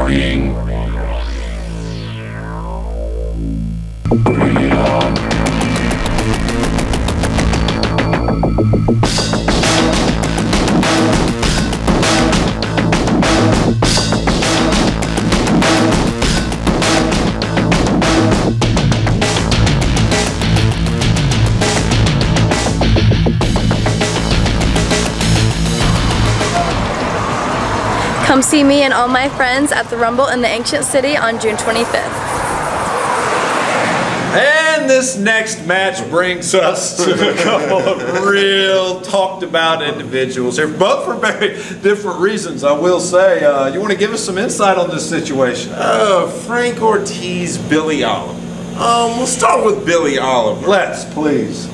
Warning. Bring it on. Come see me and all my friends at the Rumble in the Ancient City on June 25th. And this next match brings us to a couple of real talked about individuals here, both for very different reasons, I will say. You want to give us some insight on this situation? Frank Ortiz, Billy Oliver. We'll start with Billy Oliver. Let's, please.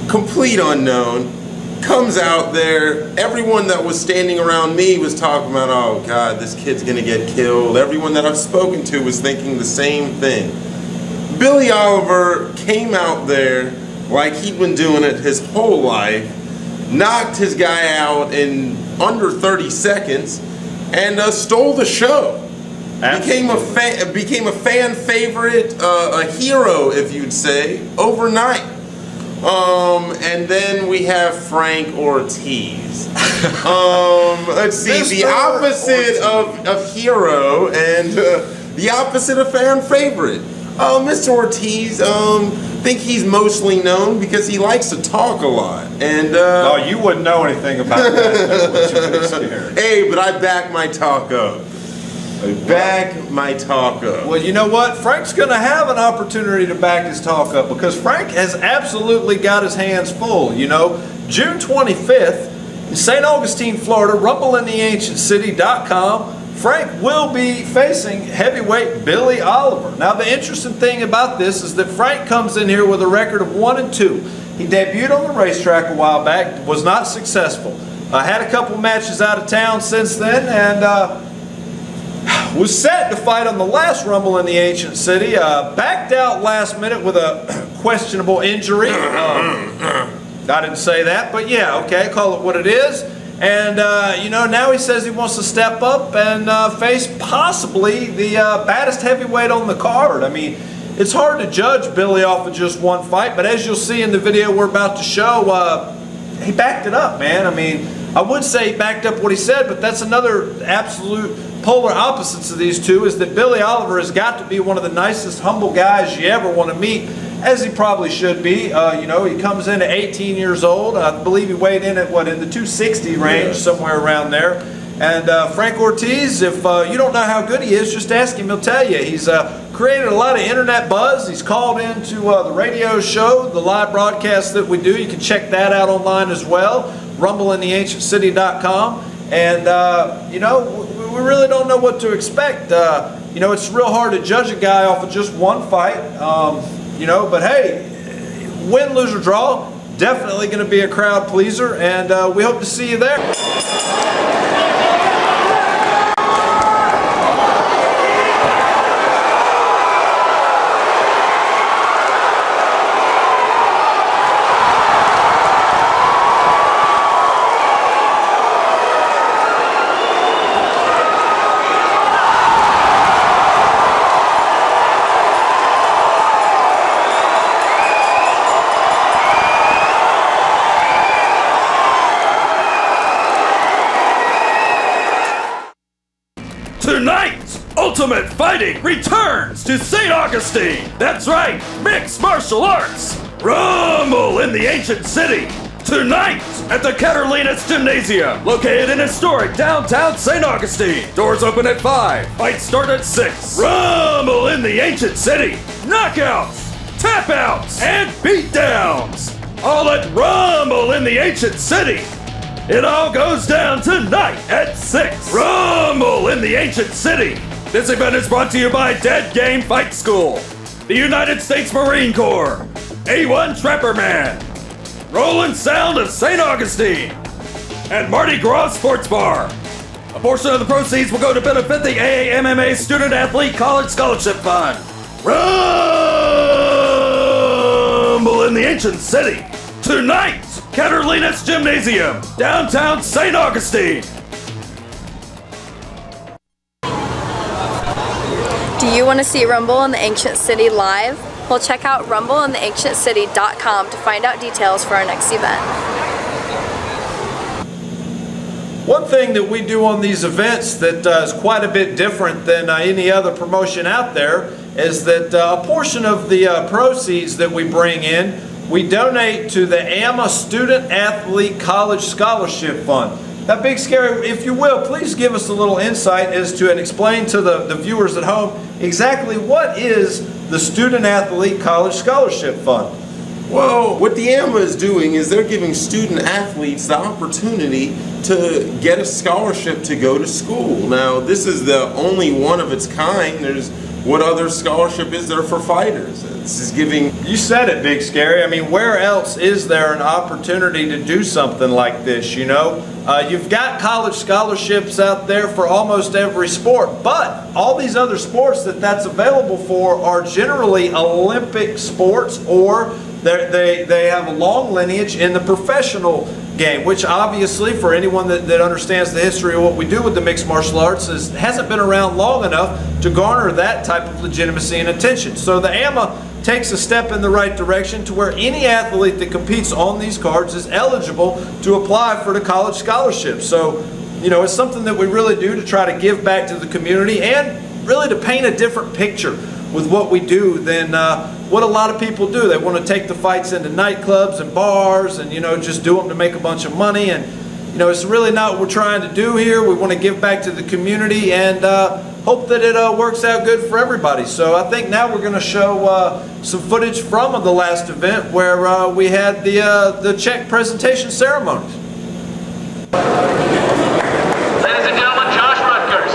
Complete unknown. Comes out there, everyone that was standing around me was talking about, oh God, this kid's gonna get killed. Everyone that I've spoken to was thinking the same thing. Billy Oliver came out there like he'd been doing it his whole life, knocked his guy out in under 30 seconds, and stole the show. Became a fan favorite, a hero, if you'd say, overnight. And then we have Frank Ortiz. Let's see, the opposite of hero and the opposite of fan favorite. Mr. Ortiz, think he's mostly known because he likes to talk a lot. And oh, you wouldn't know anything about that. That's what you're scared. Hey, but I back my talk up. Back my talk up. Well, you know what? Frank's going to have an opportunity to back his talk up because Frank has absolutely got his hands full. You know, June 25th in St. Augustine, Florida, rumbleintheancientcity.com. Frank will be facing heavyweight Billy Oliver. Now, the interesting thing about this is that Frank comes in here with a record of 1-2. He debuted on the racetrack a while back, was not successful. Had a couple matches out of town since then, and was set to fight on the last Rumble in the Ancient City. Backed out last minute with a questionable injury. I didn't say that, but yeah, okay, call it what it is. And, you know, now he says he wants to step up and face possibly the baddest heavyweight on the card. I mean, it's hard to judge Billy off of just one fight, but as you'll see in the video we're about to show, he backed it up, man. I mean, I would say he backed up what he said, but that's another absolute polar opposites of these two, is that Billy Oliver has got to be one of the nicest, humble guys you ever want to meet, as he probably should be. You know, he comes in at 18 years old. I believe he weighed in at, what, in the 260 range, yes, somewhere around there. And Frank Ortiz, if you don't know how good he is, just ask him, he'll tell you. He's created a lot of internet buzz. He's called into the radio show, the live broadcast that we do. You can check that out online as well, rumbleintheancientcity.com. And, you know, we really don't know what to expect. You know, it's real hard to judge a guy off of just one fight. You know, but hey, win, lose, or draw, definitely going to be a crowd pleaser, and we hope to see you there. Tonight, Ultimate Fighting returns to St. Augustine. That's right, mixed martial arts. Rumble in the Ancient City. Tonight at the Catalinas Gymnasium, located in historic downtown St. Augustine. Doors open at 5. Fights start at 6. Rumble in the Ancient City. Knockouts, tap-outs, and beatdowns. All at Rumble in the Ancient City. It all goes down tonight at 6. Rumble in the Ancient City. This event is brought to you by Dead Game Fight School, the United States Marine Corps, A1 Trapper Man, Roland Sound of St. Augustine, and Mardi Gras Sports Bar. A portion of the proceeds will go to benefit the MMA Student Athlete College Scholarship Fund. Rumble in the Ancient City. Tonight, Catalinas Gymnasium, downtown St. Augustine. you want to see Rumble in the Ancient City live? Well, check out rumbleintheancientcity.com to find out details for our next event. One thing that we do on these events that is quite a bit different than any other promotion out there is that a portion of the proceeds that we bring in, we donate to the AMA Student Athlete College Scholarship Fund. Now, Big Scary, if you will, please give us a little insight as to and explain to the viewers at home exactly what is the Student Athlete College Scholarship Fund. Well, what the AMA is doing is they're giving student athletes the opportunity to get a scholarship to go to school. Now, this is the only one of its kind. What other scholarship is there for fighters? This is giving... You said it, Big Scary. I mean, where else is there an opportunity to do something like this, you know? You've got college scholarships out there for almost every sport, but all these other sports that's available for are generally Olympic sports, or they have a long lineage in the professional game, which obviously for anyone that understands the history of what we do with the mixed martial arts hasn't been around long enough to garner that type of legitimacy and attention. So the AMA takes a step in the right direction to where any athlete that competes on these cards is eligible to apply for the college scholarship. So, you know, it's something that we really do to try to give back to the community and really to paint a different picture with what we do than what a lot of people do. They want to take the fights into nightclubs and bars and, you know, just do them to make a bunch of money. And, you know, it's really not what we're trying to do here. We want to give back to the community and hope that it works out good for everybody. So I think now we're going to show some footage from the last event where we had the check presentation ceremonies. Ladies and gentlemen, Josh Rutgers.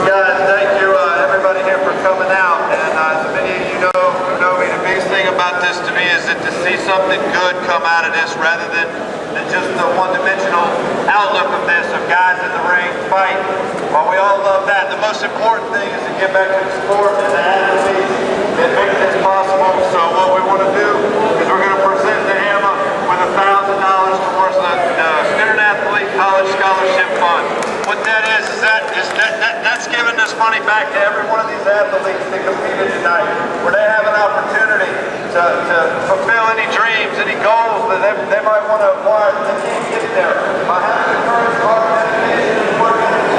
Guys, thank you everybody here for coming out. And as many of you know me, the biggest thing about this to me is that to see something good come out of this rather than just the one-dimensional outlook of this, of guys in the ring fighting. While we all love that, the most important thing is to get back to the sport and the athletes that make this possible. So what we want to do is we're going to present the AMA with $1,000 towards the Student Athlete College Scholarship Fund. What that is that's giving this money back to every one of these athletes that competed tonight, where they have an opportunity to fulfill any dreams, any goals that they might want to acquire that they can't get there. By having the courage, hard dedication, and work ethic,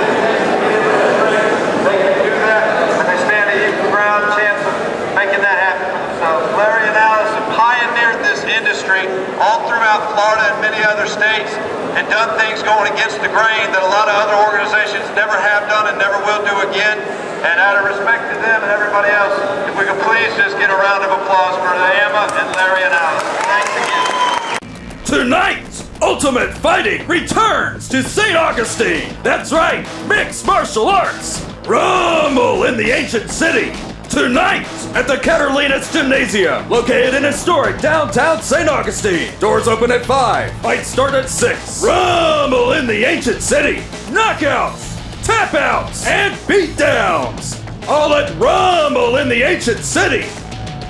they can do that, and they stand an equal ground chance of making that happen for themselves. Larry and Alice have pioneered this industry all throughout Florida and many other states, and done things going against the grain that a lot of other organizations never have done and never will do again. And out of respect to them and everybody else, if we could please just get a round of applause for the AMA and Larry and Alice. Thanks again. Tonight, Ultimate Fighting returns to St. Augustine. That's right, mixed martial arts. Rumble in the Ancient City. Tonight at the Carolinas Gymnasium, located in historic downtown St. Augustine. Doors open at 5. Fights start at 6. Rumble in the Ancient City. Knockouts, tap-outs, and beatdowns. All at Rumble in the Ancient City.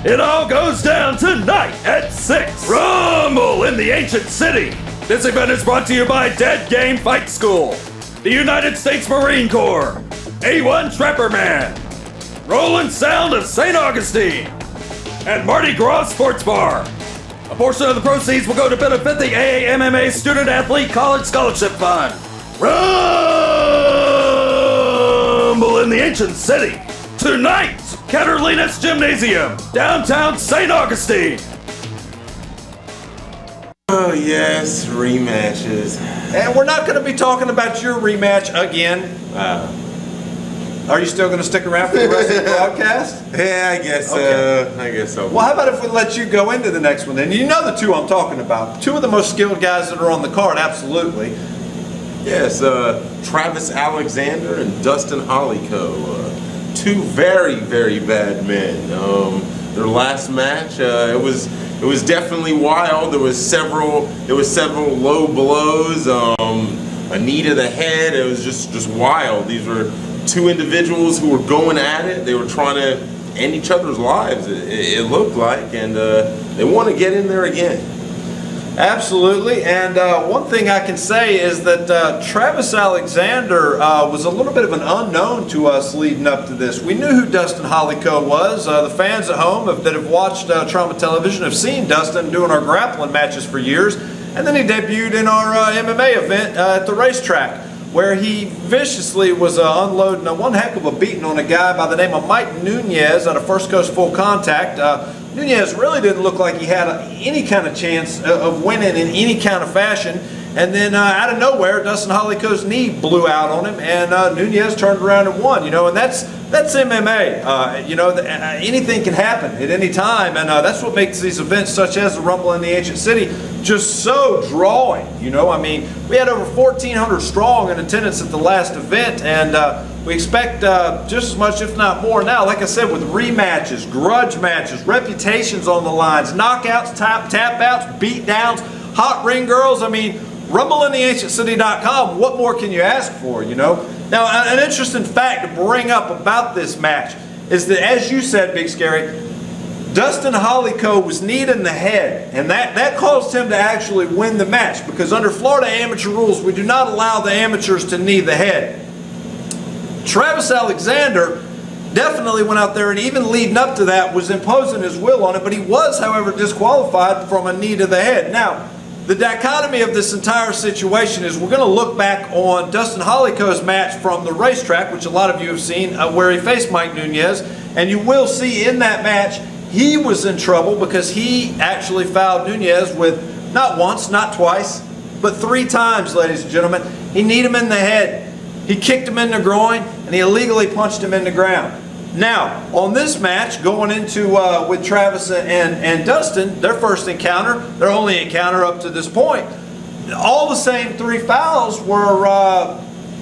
It all goes down tonight at 6. Rumble in the Ancient City. This event is brought to you by Dead Game Fight School, the United States Marine Corps, A1 Trapper Man, Rolling Sound of St. Augustine, and Mardi Gras Sports Bar. A portion of the proceeds will go to benefit the MMA Student Athlete College Scholarship Fund. Rumble in the Ancient City. Tonight, Carolinas Gymnasium, downtown St. Augustine. Oh yes, rematches. And we're not going to be talking about your rematch again. Are you still going to stick around for the rest of the broadcast? Yeah, I guess Okay. I guess so. Well, how about if we let you go into the next one then? You know the two I'm talking about. Two of the most skilled guys that are on the card, absolutely. Yes, Travis Alexander and Dustin Hollico. Two very, very bad men. Their last match, it was definitely wild. There was several low blows, a knee to the head. It was just wild. These were two individuals who were going at it. They were trying to end each other's lives, it looked like, and they want to get in there again. Absolutely, and one thing I can say is that Travis Alexander was a little bit of an unknown to us leading up to this. We knew who Dustin Hollycoe was. The fans at home that have watched Trauma Television have seen Dustin doing our grappling matches for years, and then he debuted in our MMA event at the racetrack, where he viciously was unloading one heck of a beating on a guy by the name of Mike Nunez out of First Coast Full Contact. Nunez really didn't look like he had any kind of chance of winning in any kind of fashion. And then out of nowhere, Dustin Hollycoe's knee blew out on him, and Nunez turned around and won. You know, and that's MMA. You know, anything can happen at any time, and that's what makes these events, such as the Rumble in the Ancient City, just so drawing. You know, I mean, we had over 1,400 strong in attendance at the last event, and we expect just as much, if not more. Now, like I said, with rematches, grudge matches, reputations on the lines, knockouts, tap outs, beat downs, hot ring girls. I mean, RumbleInTheAncientCity.com, what more can you ask for, you know? Now, an interesting fact to bring up about this match is that, as you said, Big Scary, Dustin Hollycoe was kneed in the head, and that caused him to actually win the match, because under Florida amateur rules, we do not allow the amateurs to knee the head. Travis Alexander definitely went out there, and even leading up to that was imposing his will on it, but he was, however, disqualified from a knee to the head. Now, the dichotomy of this entire situation is we're going to look back on Dustin Hollycoe's match from the racetrack, which a lot of you have seen, where he faced Mike Nunez, and you will see in that match he was in trouble because he actually fouled Nunez with not once, not twice, but 3 times, ladies and gentlemen. He kneed him in the head, he kicked him in the groin, and he illegally punched him in the ground. Now, on this match, going into with Travis and Dustin, their first encounter, their only encounter up to this point, all the same 3 fouls were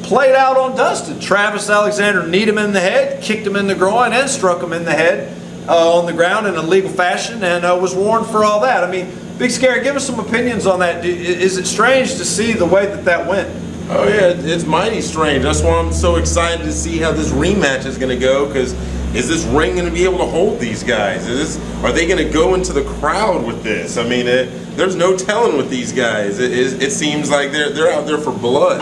played out on Dustin. Travis Alexander kneed him in the head, kicked him in the groin, and struck him in the head on the ground in a legal fashion, and was warned for all that. I mean, Big Scary, give us some opinions on that. Is it strange to see the way that went? Oh yeah, it's mighty strange. That's why I'm so excited to see how this rematch is going to go, because is this ring going to be able to hold these guys? Are they going to go into the crowd with this? I mean, there's no telling with these guys. It seems like they're out there for blood.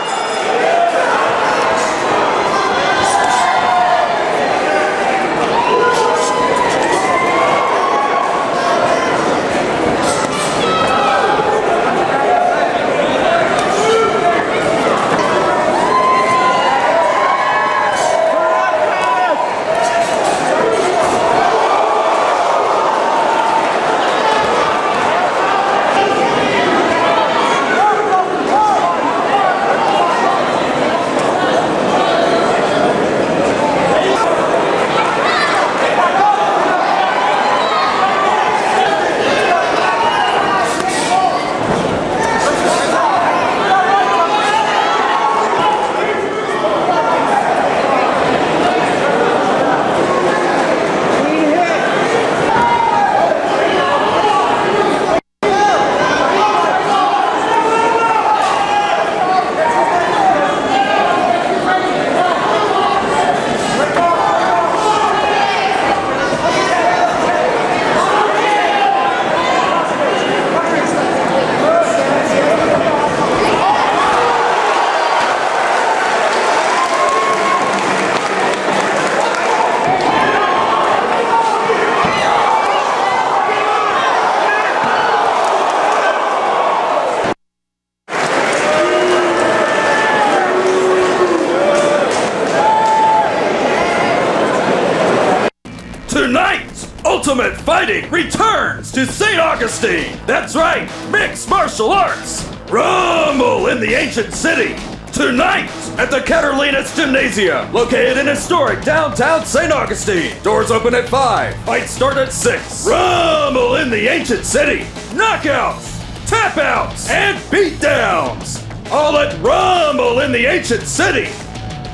Ultimate Fighting returns to St. Augustine. That's right, mixed martial arts. Rumble in the Ancient City. Tonight at the Catalina's Gymnasium, located in historic downtown St. Augustine. Doors open at 5. Fights start at 6. Rumble in the Ancient City. Knockouts, tap outs, and beatdowns. All at Rumble in the Ancient City.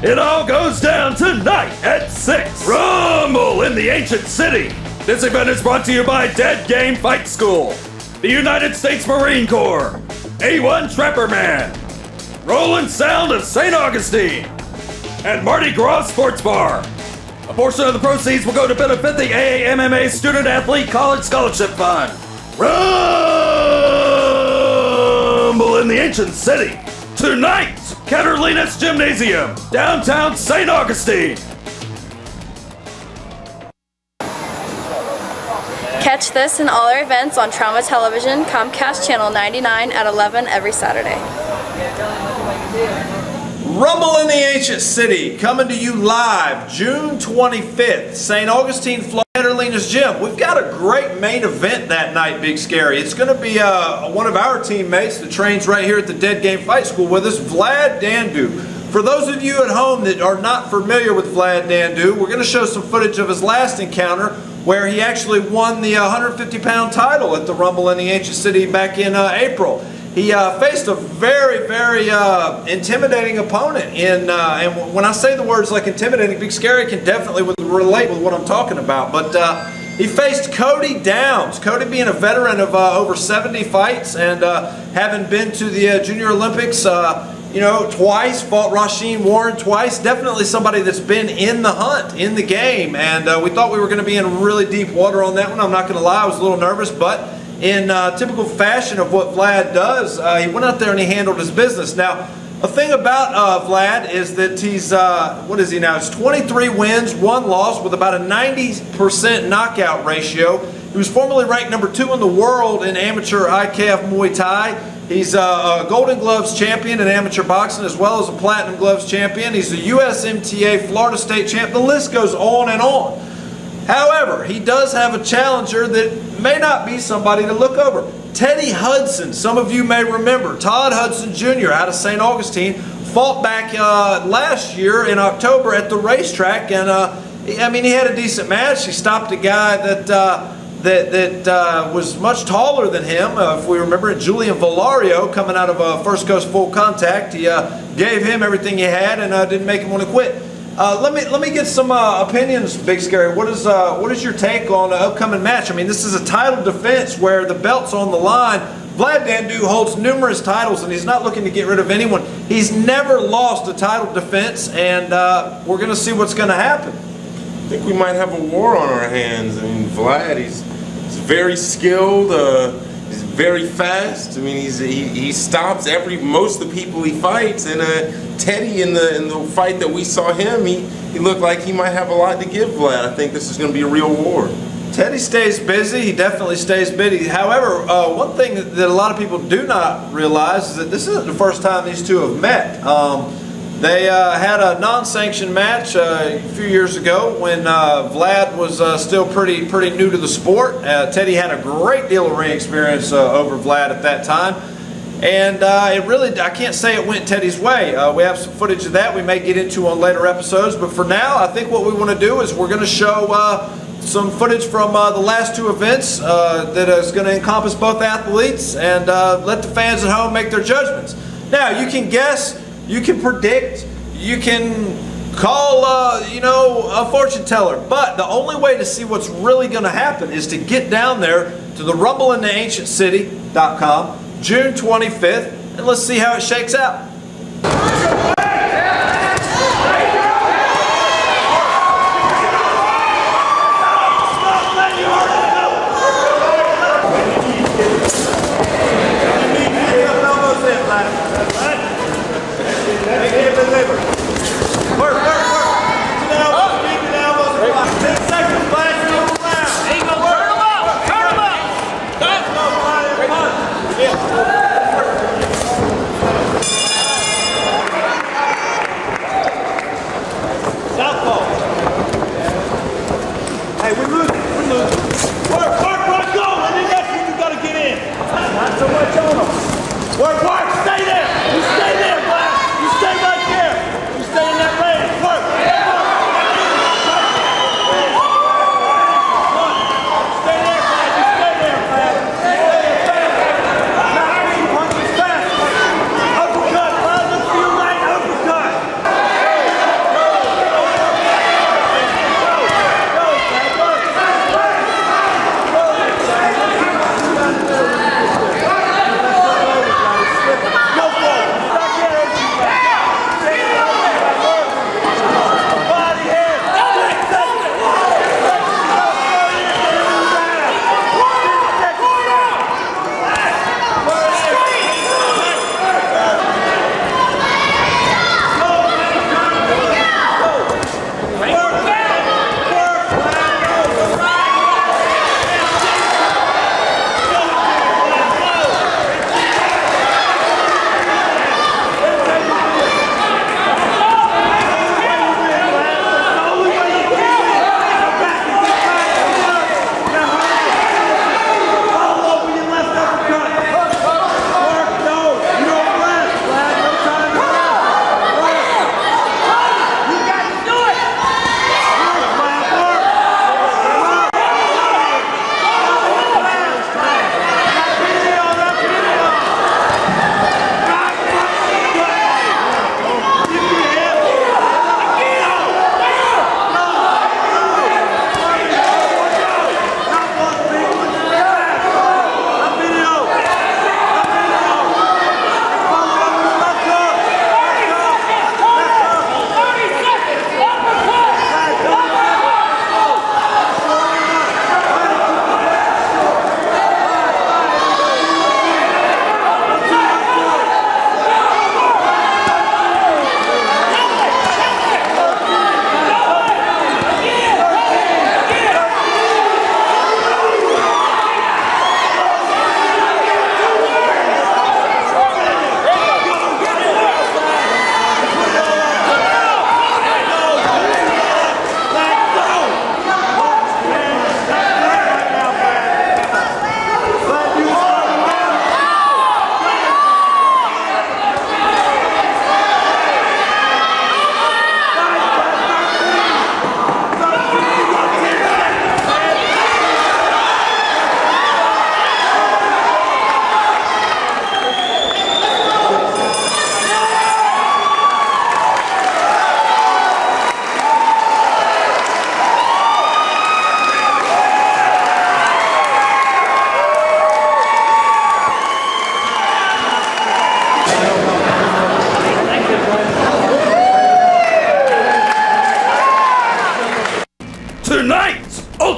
It all goes down tonight at 6. Rumble in the Ancient City. This event is brought to you by Dead Game Fight School, the United States Marine Corps, A1 Trapper Man, Rolling Sound of St. Augustine, and Mardi Gras Sports Bar. A portion of the proceeds will go to benefit the AAMMA Student Athlete College Scholarship Fund. Rumble! Rumble in the Ancient City. Tonight, Catalina's Gymnasium, downtown St. Augustine. Catch this and all our events on Trauma Television, Comcast Channel 99 at 11 every Saturday. Rumble in the Ancient City, coming to you live June 25th, St. Augustine, Florida, Catalina's Gym. We've got a great main event that night, Big Scary. It's going to be one of our teammates that trains right here at the Dead Game Fight School with us, Vlad Dandu. For those of you at home that are not familiar with Vlad Dandu, we're going to show some footage of his last encounter where he actually won the 150-pound title at the Rumble in the Ancient City back in April. He faced a very, very intimidating opponent. And when I say the words like intimidating, Big Scary can definitely relate with what I'm talking about. But he faced Cody Downs. Cody being a veteran of over 70 fights and having been to the Junior Olympics, you know, twice, fought Rasheem Warren twice. Definitely somebody that's been in the hunt, in the game. And we thought we were going to be in really deep water on that one. I'm not going to lie, I was a little nervous, but in typical fashion of what Vlad does, he went out there and he handled his business. Now, a thing about Vlad is that he's, what is he now? It's 23 wins, 1 loss with about a 90% knockout ratio. He was formerly ranked number 2 in the world in amateur IKF Muay Thai. He's a Golden Gloves champion in amateur boxing as well as a Platinum Gloves champion. He's a USMTA Florida State champ. The list goes on and on. However, he does have a challenger that may not be somebody to look over. Teddy Hudson, some of you may remember. Todd Hudson Jr. out of St. Augustine fought back last year in October at the racetrack, and I mean, he had a decent match. He stopped a guy that was much taller than him. If we remember it, Julian Valario, coming out of First Coast Full Contact. He gave him everything he had and didn't make him want to quit. Let me get some opinions, Big Scary. What is your take on the upcoming match? I mean, this is a title defense where the belt's on the line. Vlad Dandu holds numerous titles, and he's not looking to get rid of anyone. He's never lost a title defense, and we're going to see what's going to happen. I think we might have a war on our hands. I mean, Vlad, he's very skilled. He's very fast. I mean, he stops most of the people he fights. And Teddy in the fight that we saw him, he looked like he might have a lot to give Vlad. I think this is going to be a real war. Teddy stays busy. He definitely stays busy. However, one thing that a lot of people do not realize is that this isn't the first time these two have met. They had a non-sanctioned match a few years ago when Vlad was still pretty new to the sport. Teddy had a great deal of ring experience over Vlad at that time. And I can't say it went Teddy's way. We have some footage of that we may get into on later episodes. But for now, I think what we want to do is we're going to show some footage from the last 2 events that is going to encompass both athletes and let the fans at home make their judgments. Now, you can guess, you can predict, you can call, you know, a fortune teller. But the only way to see what's really going to happen is to get down there to the rumbleintheancientcity.com, June 25th, and let's see how it shakes out. Hey, we're losing. Work, go! I think that's what you gotta get in. Not so much on them. Work, stay there! You stay there, Black! You stay right there! You stay in that lane. Work!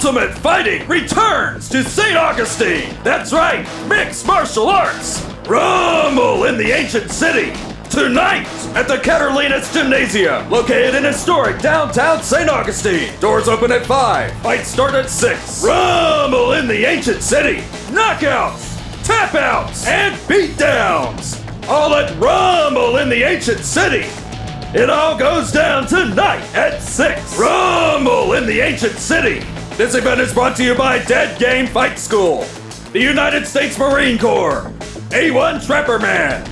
Ultimate Fighting returns to St. Augustine. That's right, mixed martial arts. Rumble in the ancient city. Tonight at the Catalina's Gymnasium, located in historic downtown St. Augustine. Doors open at 5. Fights start at 6. Rumble in the ancient city. Knockouts, tap-outs, and beatdowns. All at Rumble in the ancient city. It all goes down tonight at 6. Rumble in the ancient city. This event is brought to you by Dead Game Fight School, the United States Marine Corps, A1 Trapper Man,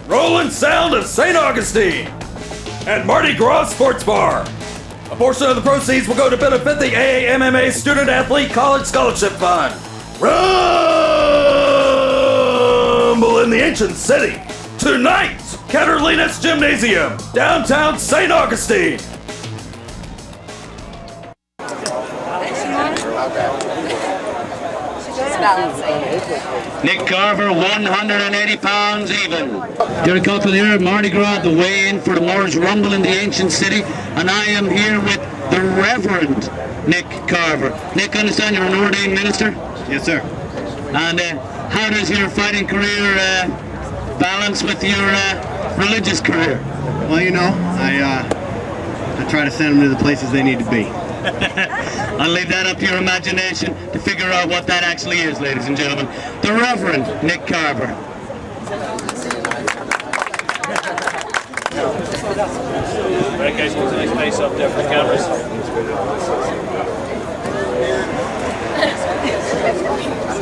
Rolling Sound of St. Augustine, and Mardi Gras Sports Bar. A portion of the proceeds will go to benefit the MMA Student Athlete College Scholarship Fund. Rumble in the ancient city. Tonight, Catalina's Gymnasium, downtown St. Augustine. Nick Carver, 180 pounds even. Derek Cottle here, Mardi Gras, the weigh-in for tomorrow's Rumble in the ancient city, and I am here with the Reverend Nick Carver. Nick, I understand you're an ordained minister? Yes, sir. And how does your fighting career balance with your religious career? Well, you know, I try to send them to the places they need to be. I'll leave that up to your imagination to figure out what that actually is, ladies and gentlemen. The Reverend Nick Carver. Right, guys, hold a nice face up there for the cameras.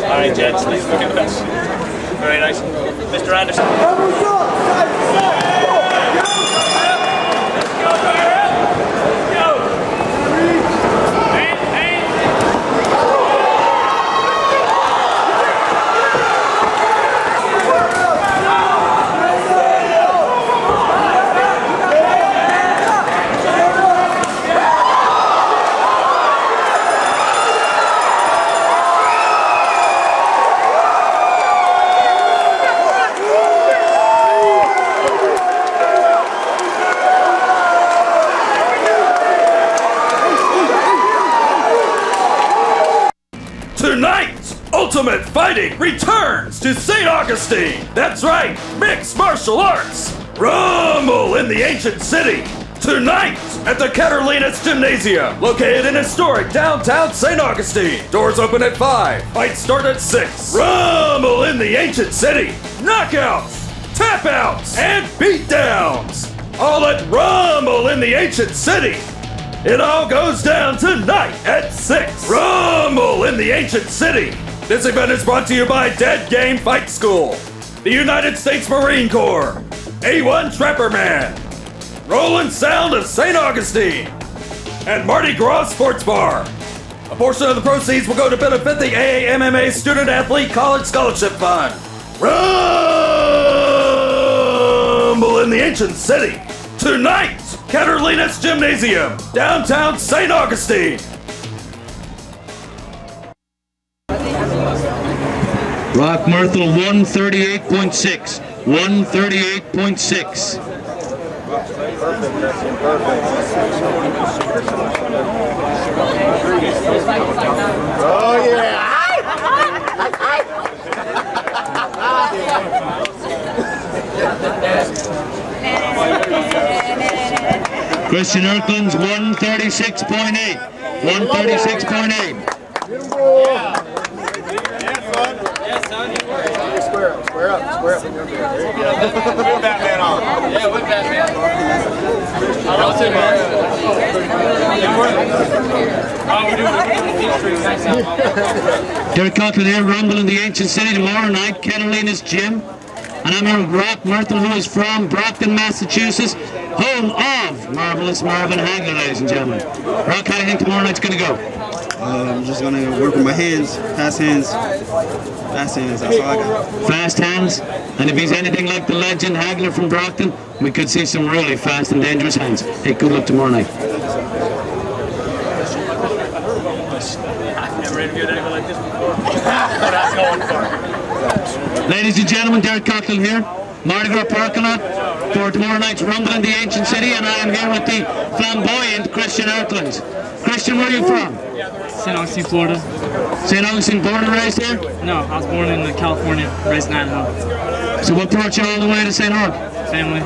All right, gents, nice looking at us. Very nice. Mr. Anderson. Tonight, Ultimate Fighting returns to St. Augustine. That's right, mixed martial arts. Rumble in the ancient city. Tonight at the Catalina's Gymnasium, located in historic downtown St. Augustine. Doors open at 5. Fights start at 6. Rumble in the ancient city. Knockouts, tap-outs, and beatdowns. All at Rumble in the ancient city. It all goes down tonight at 6. Rumble in the ancient city. This event is brought to you by Dead Game Fight School, the United States Marine Corps, A1 Trapper Man, Rolling Sound of St. Augustine, and Mardi Gras Sports Bar. A portion of the proceeds will go to benefit the MMA Student Athlete College Scholarship Fund. Rumble in the ancient city. Tonight, Catalina's Gymnasium, downtown St. Augustine. Rock Myrtle 138.6. 138.6. Oh, yeah. Christian Erkland's 136.8. 136.8. Square up. With Batman on. Yeah, with Batman. Derek Coughlin here, Rumble in the ancient city tomorrow night, Catalina's Gym. And I'm here with Rock Myrtle, who is from Brockton, Massachusetts, home of Marvelous Marvin Hagler, ladies and gentlemen. Rock, how do you think tomorrow night's going to go? I'm just going to work with my hands, fast hands. Fast hands, that's all I got. Fast hands, and if he's anything like the legend Hagler from Brockton, we could see some really fast and dangerous hands. Hey, good luck tomorrow night. I've never interviewed anyone like this before. What I'm going for. Ladies and gentlemen, Derek Coughlin here, Mardi Gras parking lot for tomorrow night's Rumble in the Ancient City, and I am here with the flamboyant Christian Erkland. question, where are you from? St. Augustine, Florida. St. Augustine, born and raised here? No, I was born in California, raised in Idaho. So what brought you all the way to St. Aug? Family.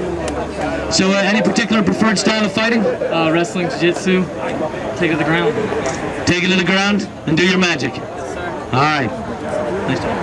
So any particular preferred style of fighting? Wrestling, jiu-jitsu, take it to the ground. Take it to the ground and do your magic. All right. Nice job.